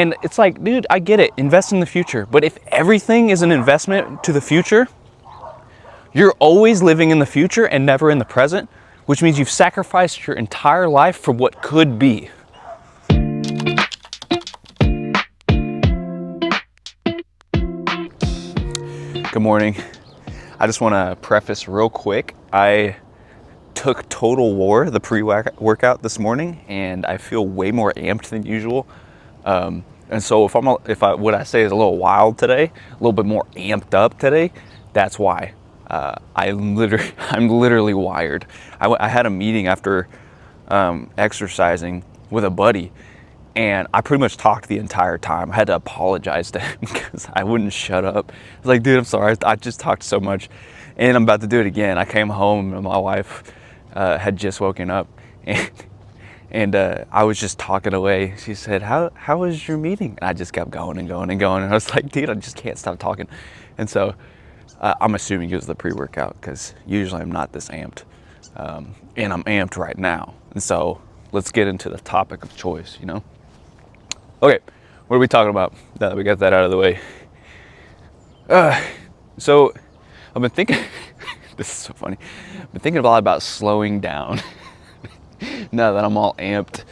And it's like, dude, I get it, invest in the future. But if everything is an investment to the future, you're always living in the future and never in the present, which means you've sacrificed your entire life for what could be. Good morning. I just want to preface real quick. I took Total War, the pre-workout this morning, and I feel way more amped than usual. And so what I say is a little wild today, a little bit more amped up today, that's why. I'm literally wired. I had a meeting after exercising with a buddy, and I pretty much talked the entire time. I had to apologize to him because I wouldn't shut up. I was like, dude, I'm sorry. I just talked so much, and I'm about to do it again. I came home and my wife had just woken up, and I was just talking away. She said, how was your meeting? And I just kept going and going and going. And I was like, dude, I just can't stop talking. And so I'm assuming it was the pre-workout because usually I'm not this amped. And I'm amped right now. And so let's get into the topic of choice, you know? Okay, what are we talking about now that we got that out of the way? So I've been thinking, this is so funny. I've been thinking a lot about slowing down. Now that I'm all amped.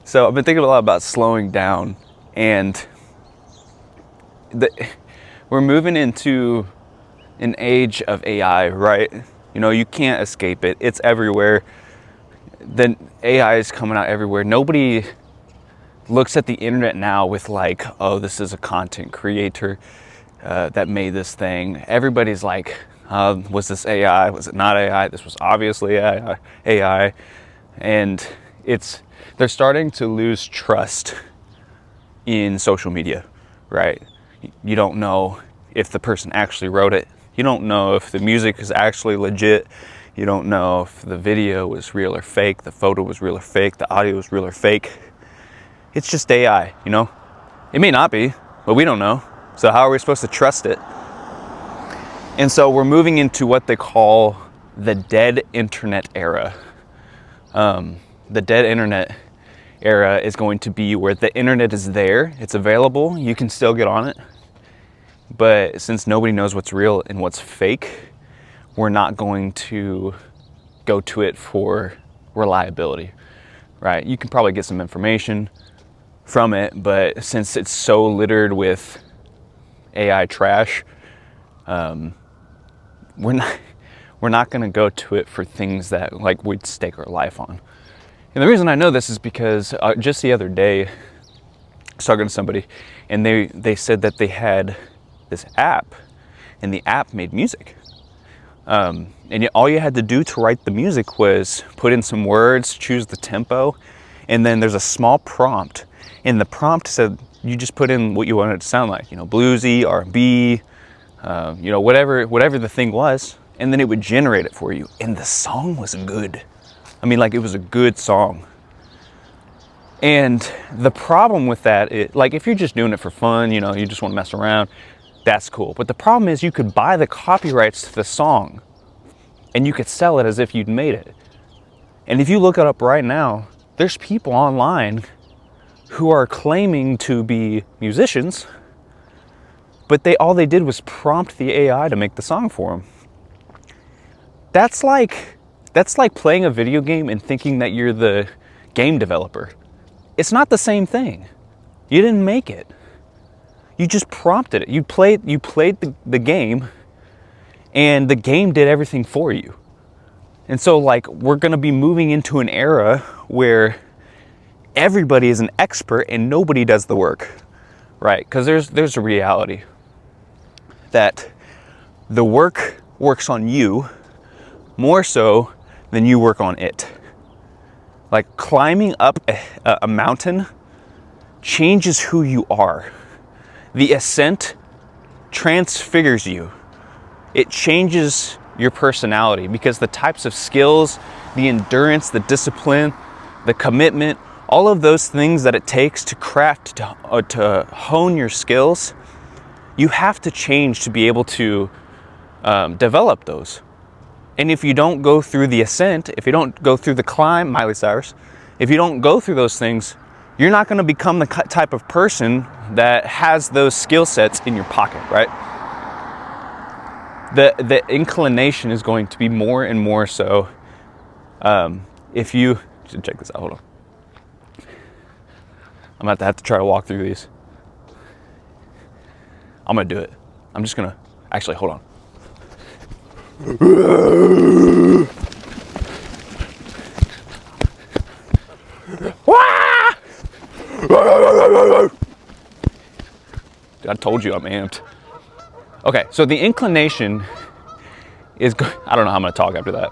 So I've been thinking a lot about slowing down, and we're moving into an age of AI, right? You know, you can't escape it. It's everywhere. The AI is coming out everywhere. Nobody looks at the internet now with like, oh, this is a content creator that made this thing. Everybody's like, was this AI? Was it not AI? This was obviously AI. And they're starting to lose trust in social media, right? You don't know if the person actually wrote it. You don't know if the music is actually legit. You don't know if the video was real or fake, the photo was real or fake, the audio was real or fake. It's just AI, you know? It may not be, but we don't know. So how are we supposed to trust it? And so we're moving into what they call the dead internet era. The dead internet era is going to be where the internet is there, it's available, you can still get on it. But since nobody knows what's real and what's fake, we're not going to go to it for reliability, right? You can probably get some information from it, but since it's so littered with AI trash, we're not going to go to it for things that like we'd stake our life on. And the reason I know this is because just the other day, I was talking to somebody, and they said that they had this app, and the app made music. And all you had to do to write the music was put in some words, choose the tempo, and then there's a small prompt. And the prompt said you just put in what you wanted it to sound like, you know, bluesy, R&B, you know, whatever the thing was, and then it would generate it for you. And the song was good. I mean, like, it was a good song. And the problem with that, like, if you're just doing it for fun, you know, you just want to mess around, that's cool. But the problem is you could buy the copyrights to the song and you could sell it as if you'd made it. And if you look it up right now, there's people online who are claiming to be musicians, but all they did was prompt the AI to make the song for them. That's like playing a video game and thinking that you're the game developer. It's not the same thing. You didn't make it. You just prompted it. You played the game, and the game did everything for you. And so, like, we're going to be moving into an era where everybody is an expert and nobody does the work, right? Because there's a reality that the work works on you more so than you work on it. Like, climbing up a mountain changes who you are. The ascent transfigures you. It changes your personality because the types of skills, the endurance, the discipline, the commitment, all of those things that it takes to craft, to hone your skills, you have to change to be able to develop those. And if you don't go through the ascent, if you don't go through the climb, Miley Cyrus, if you don't go through those things, you're not going to become the type of person that has those skill sets in your pocket, right? The inclination is going to be more and more so. If you check this out, hold on. I'm about to have to try to walk through these. I'm gonna do it. I'm just gonna actually hold on. I told you I'm amped. Okay, so the inclination is, I don't know how I'm gonna talk after that.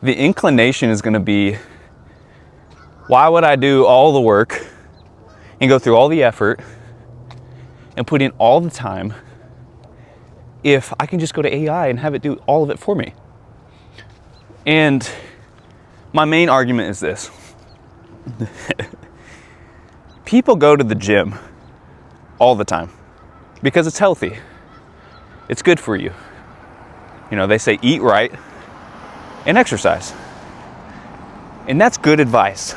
The inclination is gonna be, why would I do all the work and go through all the effort and put in all the time if I can just go to AI and have it do all of it for me? And my main argument is this. People go to the gym all the time because it's healthy. It's good for you. You know, they say eat right and exercise. And that's good advice.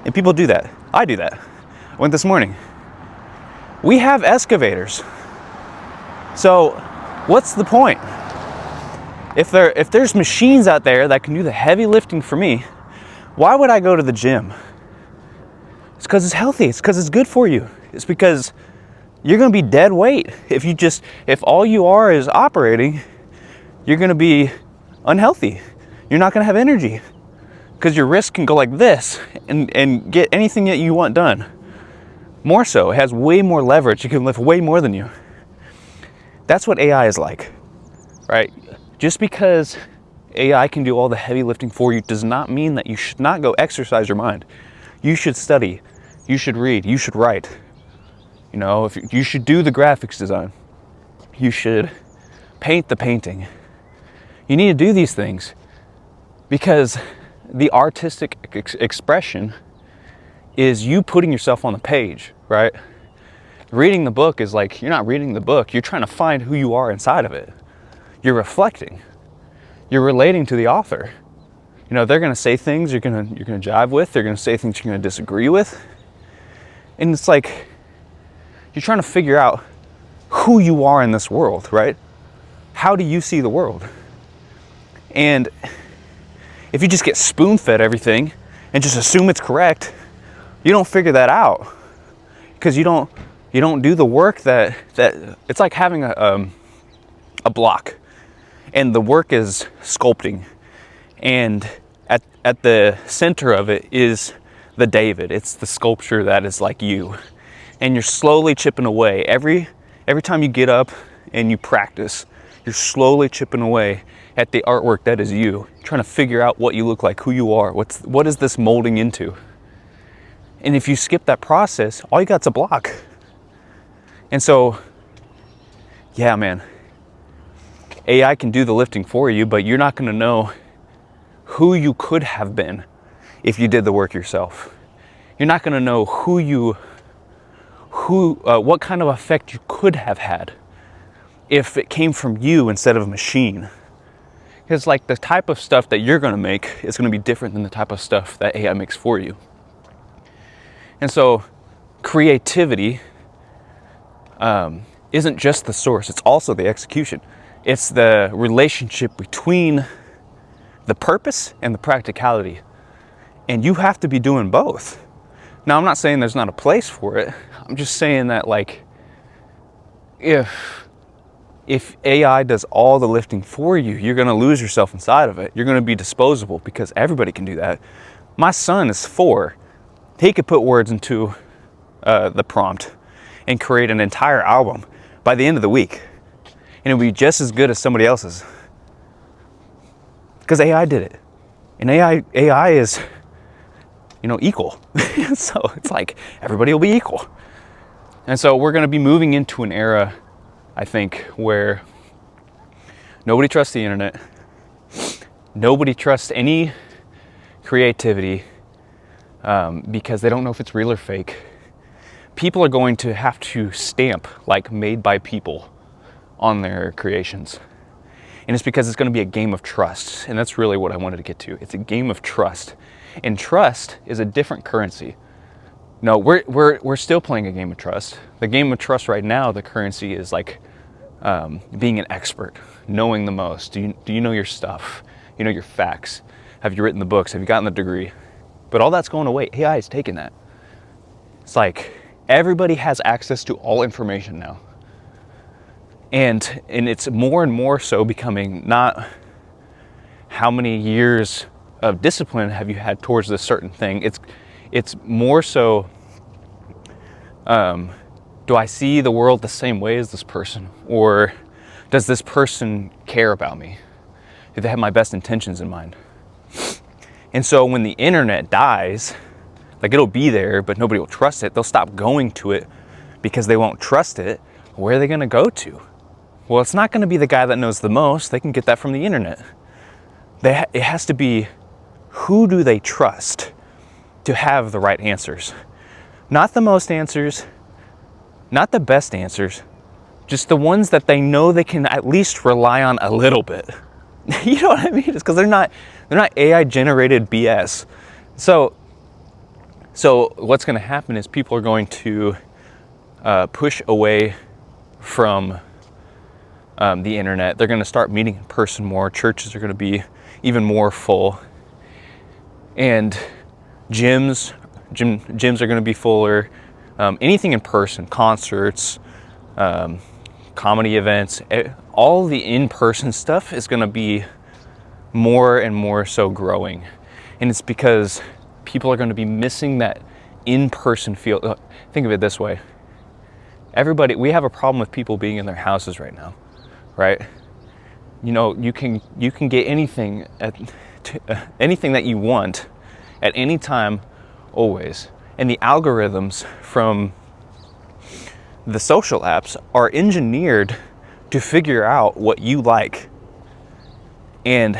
And people do that. I do that. I went this morning. We have excavators. So what's the point? If there's machines out there that can do the heavy lifting for me, why would I go to the gym? It's because it's healthy. It's because it's good for you. It's because you're going to be dead weight. If all you are is operating, you're going to be unhealthy. You're not going to have energy because your wrist can go like this and get anything that you want done. More so, it has way more leverage. You can lift way more than you. That's what AI is like, right? Just because AI can do all the heavy lifting for you does not mean that you should not go exercise your mind. You should study. You should read. You should write. You know, you should do the graphics design. You should paint the painting. You need to do these things because the artistic expression is you putting yourself on the page, right? Reading the book is like, you're not reading the book. You're trying to find who you are inside of it. You're reflecting. You're relating to the author. You know, they're going to say things you're going to jive with. They're going to say things you're going to disagree with. And it's like, you're trying to figure out who you are in this world, right? How do you see the world? And if you just get spoon-fed everything and just assume it's correct, you don't figure that out because you don't do the work that it's like having a block, and the work is sculpting, and at the center of it is the David. It's the sculpture that is like you, and you're slowly chipping away. Every time you get up and you practice, you're slowly chipping away at the artwork that is you, trying to figure out what you look like, who you are, what is this molding into. And if you skip that process, all you got's a block. And so, yeah, man, AI can do the lifting for you, but you're not going to know who you could have been if you did the work yourself. You're not going to know what kind of effect you could have had if it came from you instead of a machine. Because like the type of stuff that you're going to make is going to be different than the type of stuff that AI makes for you. And so creativity isn't just the source, it's also the execution. It's the relationship between the purpose and the practicality. And you have to be doing both. Now, I'm not saying there's not a place for it. I'm just saying that, like, if AI does all the lifting for you, you're going to lose yourself inside of it. You're going to be disposable because everybody can do that. My son is 4. He could put words into the prompt and create an entire album by the end of the week. And it would be just as good as somebody else's. Because AI did it. And AI is, equal. So it's like everybody will be equal. And so we're going to be moving into an era, I think, where nobody trusts the internet. Nobody trusts any creativity because they don't know if it's real or fake. People are going to have to stamp like made by people on their creations. And it's because it's going to be a game of trust. And that's really what I wanted to get to. It's a game of trust. And trust is a different currency. No, we're still playing a game of trust. The game of trust right now, the currency is like being an expert, knowing the most. Do you know your stuff? You know your facts. Have you written the books? Have you gotten the degree? But all that's going away. AI is taking that. It's like everybody has access to all information now. And it's more and more so becoming not how many years of discipline have you had towards this certain thing. It's more so, do I see the world the same way as this person? Or does this person care about me? Do they have my best intentions in mind? And so when the internet dies, like it'll be there, but nobody will trust it. They'll stop going to it because they won't trust it. Where are they going to go to? Well, it's not going to be the guy that knows the most. They can get that from the internet. It has to be, who do they trust to have the right answers? Not the most answers, not the best answers, just the ones that they know they can at least rely on a little bit. You know what I mean? It's because they're not AI generated BS. So what's going to happen is people are going to push away from the internet. They're going to start meeting in person more. Churches are going to be even more full, and gyms are going to be fuller. Anything in person, concerts, comedy events, all the in-person stuff is going to be more and more so growing. And it's because people are going to be missing that in-person feel. Think of it this way. We have a problem with people being in their houses right now, right? You know, you can get anything anything that you want at any time, always. And the algorithms from the social apps are engineered to figure out what you like and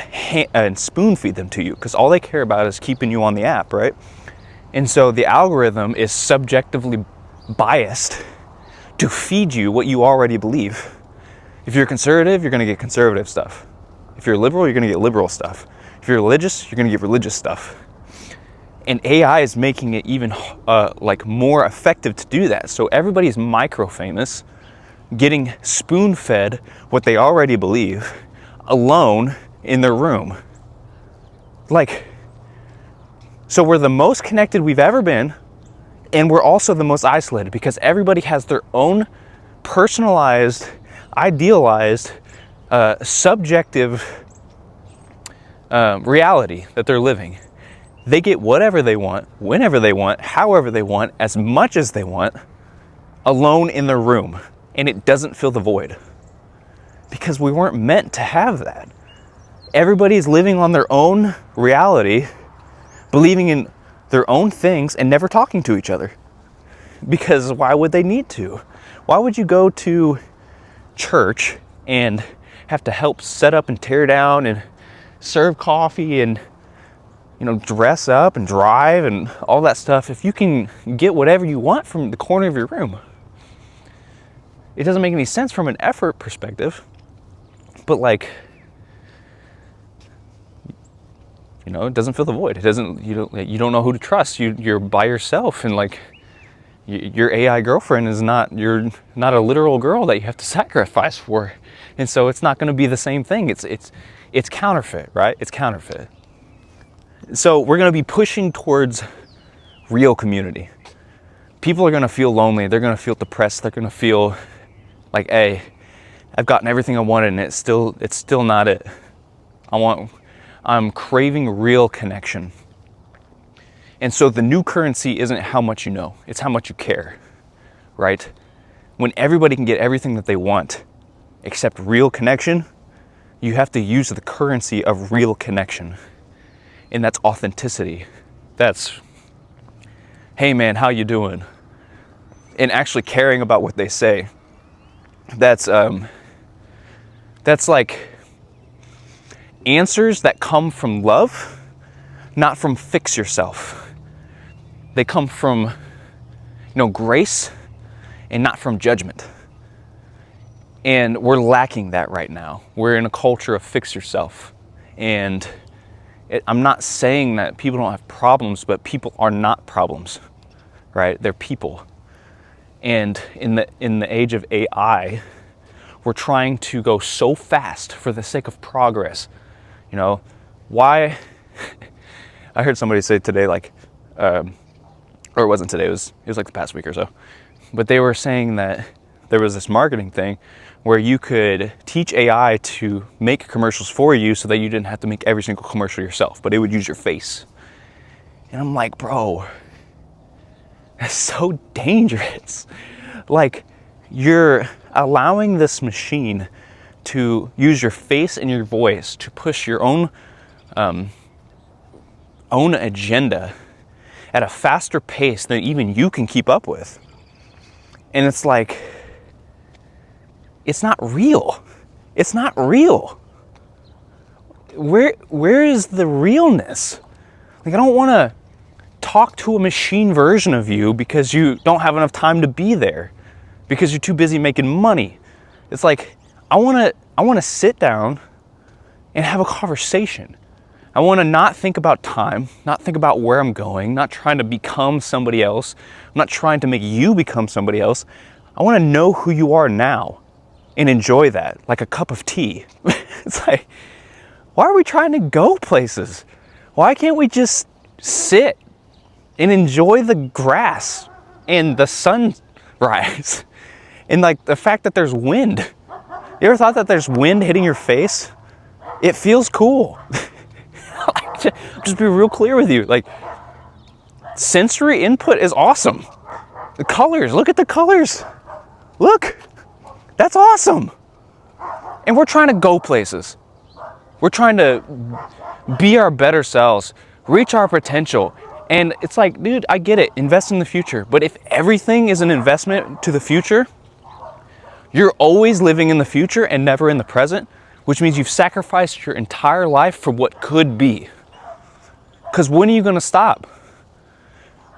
spoon feed them to you, because all they care about is keeping you on the app, right? And so the algorithm is subjectively biased to feed you what you already believe. If you're conservative, you're going to get conservative stuff. If you're liberal, you're going to get liberal stuff. If you're religious, you're going to get religious stuff. And AI is making it even like more effective to do that. So everybody's micro-famous, getting spoon-fed what they already believe, alone in their room. Like, so we're the most connected we've ever been, and we're also the most isolated, because everybody has their own personalized, idealized, subjective reality that they're living. They get whatever they want, whenever they want, however they want, as much as they want, alone in their room. And it doesn't fill the void. Because we weren't meant to have that. Everybody's living on their own reality, believing in their own things, and never talking to each other. Because why would they need to? Why would you go to church and have to help set up and tear down and serve coffee and, you know, dress up and drive and all that stuff if you can get whatever you want from the corner of your room? It doesn't make any sense from an effort perspective, but like, you know, it doesn't fill the void. It doesn't, you don't know who to trust. You're by yourself, and like, your AI girlfriend is you're not a literal girl that you have to sacrifice for. And so it's not going to be the same thing. It's counterfeit, right? It's counterfeit. So we're going to be pushing towards real community. People are going to feel lonely. They're going to feel depressed. They're going to feel like, hey, I've gotten everything I wanted, and it's still not it. I'm craving real connection. And so the new currency isn't how much you know, it's how much you care, right? When everybody can get everything that they want, except real connection, you have to use the currency of real connection. And that's authenticity. That's, hey man, how you doing? And actually caring about what they say. That's like answers that come from love, not from fix yourself. They come from, grace and not from judgment. And we're lacking that right now. We're in a culture of fix yourself. And I'm not saying that people don't have problems, but people are not problems, right? They're people. And in the age of AI, we're trying to go so fast for the sake of progress. You know, why? I heard somebody say today, like, or it wasn't today, it was like the past week or so, but they were saying that there was this marketing thing where you could teach AI to make commercials for you so that you didn't have to make every single commercial yourself, but it would use your face. And I'm like, bro, that's so dangerous. Like, you're allowing this machine to use your face and your voice to push your own agenda at a faster pace than even you can keep up with. And it's like, it's not real. It's not real. Where is the realness? Like, I don't want to talk to a machine version of you because you don't have enough time to be there, because you're too busy making money. It's like, I want to sit down and have a conversation. I want to not think about time, not think about where I'm going, not trying to become somebody else. I'm not trying to make you become somebody else. I want to know who you are now and enjoy that like a cup of tea. It's like, why are we trying to go places? Why can't we just sit and enjoy the grass and the sunrise and like the fact that there's wind? You ever thought that there's wind hitting your face? It feels cool. Just be real clear with you. Like, sensory input is awesome. The colors, look at the colors. Look, that's awesome. And we're trying to go places. We're trying to be our better selves, reach our potential. And it's like, dude, I get it, invest in the future. But if everything is an investment to the future, you're always living in the future and never in the present, which means you've sacrificed your entire life for what could be. Because when are you going to stop?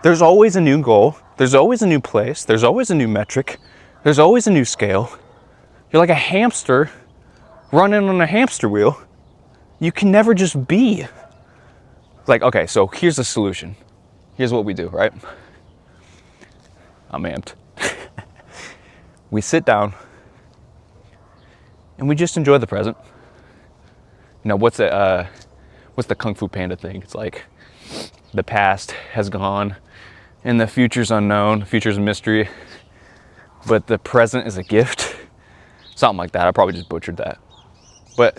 There's always a new goal. There's always a new place. There's always a new metric. There's always a new scale. You're like a hamster running on a hamster wheel. You can never just be. Like, okay, so here's the solution. Here's what we do, right? I'm amped. We sit down and we just enjoy the present. You know, what's the Kung Fu Panda thing? It's like, the past has gone and the future's unknown. The future's a mystery, but the present is a gift. Something like that. I probably just butchered that. But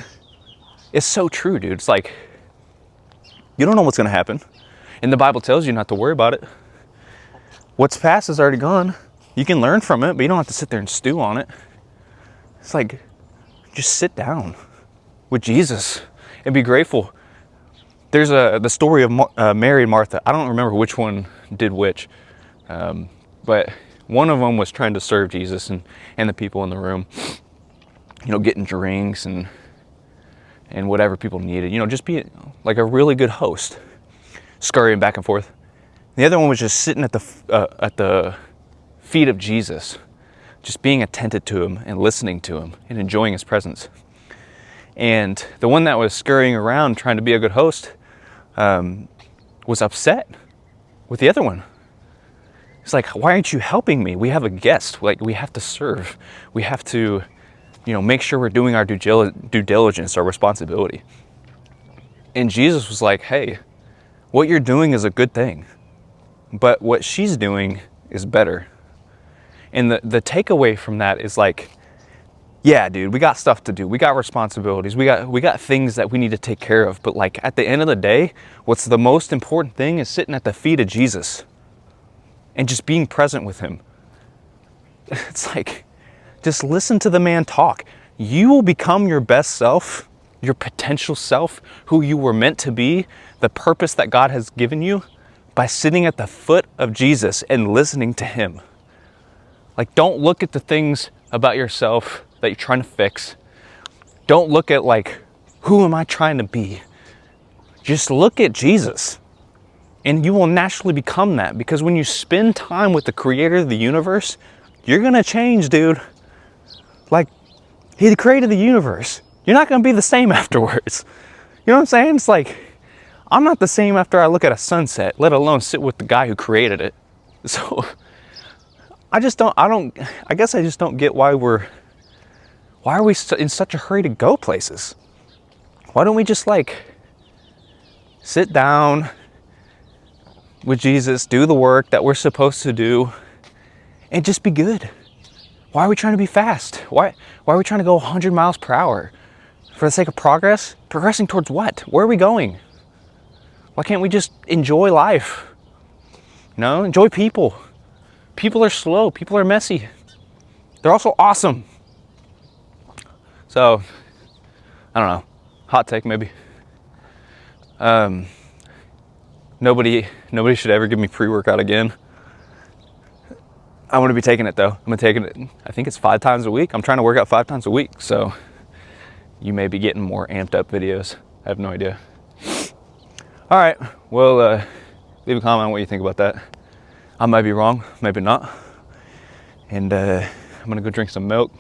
it's so true, dude. It's like, you don't know what's going to happen. And the Bible tells you not to worry about it. What's past is already gone. You can learn from it, but you don't have to sit there and stew on it. It's like, just sit down with Jesus and be grateful. There's the story of Mary and Martha. I don't remember which one did which, but one of them was trying to serve Jesus and the people in the room, you know, getting drinks and whatever people needed, you know, just be like a really good host, scurrying back and forth. The other one was just sitting at the feet of Jesus, just being attentive to him and listening to him and enjoying his presence. And the one that was scurrying around trying to be a good host was upset with the other one. It's like, why aren't you helping me? We have a guest. Like, we have to serve. We have to, you know, make sure we're doing our due diligence, our responsibility. And Jesus was like, hey, what you're doing is a good thing, but what she's doing is better. And the takeaway from that is like, yeah, dude, we got stuff to do. We got responsibilities. We got things that we need to take care of. But like, at the end of the day, what's the most important thing is sitting at the feet of Jesus and just being present with him. It's like, just listen to the man talk. You will become your best self, your potential self, who you were meant to be, the purpose that God has given you, by sitting at the foot of Jesus and listening to him. Like, don't look at the things about yourself that you're trying to fix. Don't look at like, who am I trying to be? Just look at Jesus. And you will naturally become that, because when you spend time with the creator of the universe, you're gonna change, dude. Like, he created the universe. You're not gonna be the same afterwards. You know what I'm saying? It's like, I'm not the same after I look at a sunset, let alone sit with the guy who created it. So I guess I just don't get why are we in such a hurry to go places? Why don't we just like sit down with Jesus, do the work that we're supposed to do, and just be good? Why are we trying to be fast? Why are we trying to go 100 miles per hour? For the sake of progress? Progressing towards what? Where are we going? Why can't we just enjoy life? You know, enjoy people. People are slow. People are messy. They're also awesome. So, I don't know. Hot take maybe. Nobody should ever give me pre-workout again. I want to be taking it though. I'm gonna take it, I think it's 5 times a week. I'm trying to work out 5 times a week. So you may be getting more amped up videos. I have no idea. All right, well, leave a comment on what you think about that. I might be wrong, maybe not. And I'm gonna go drink some milk.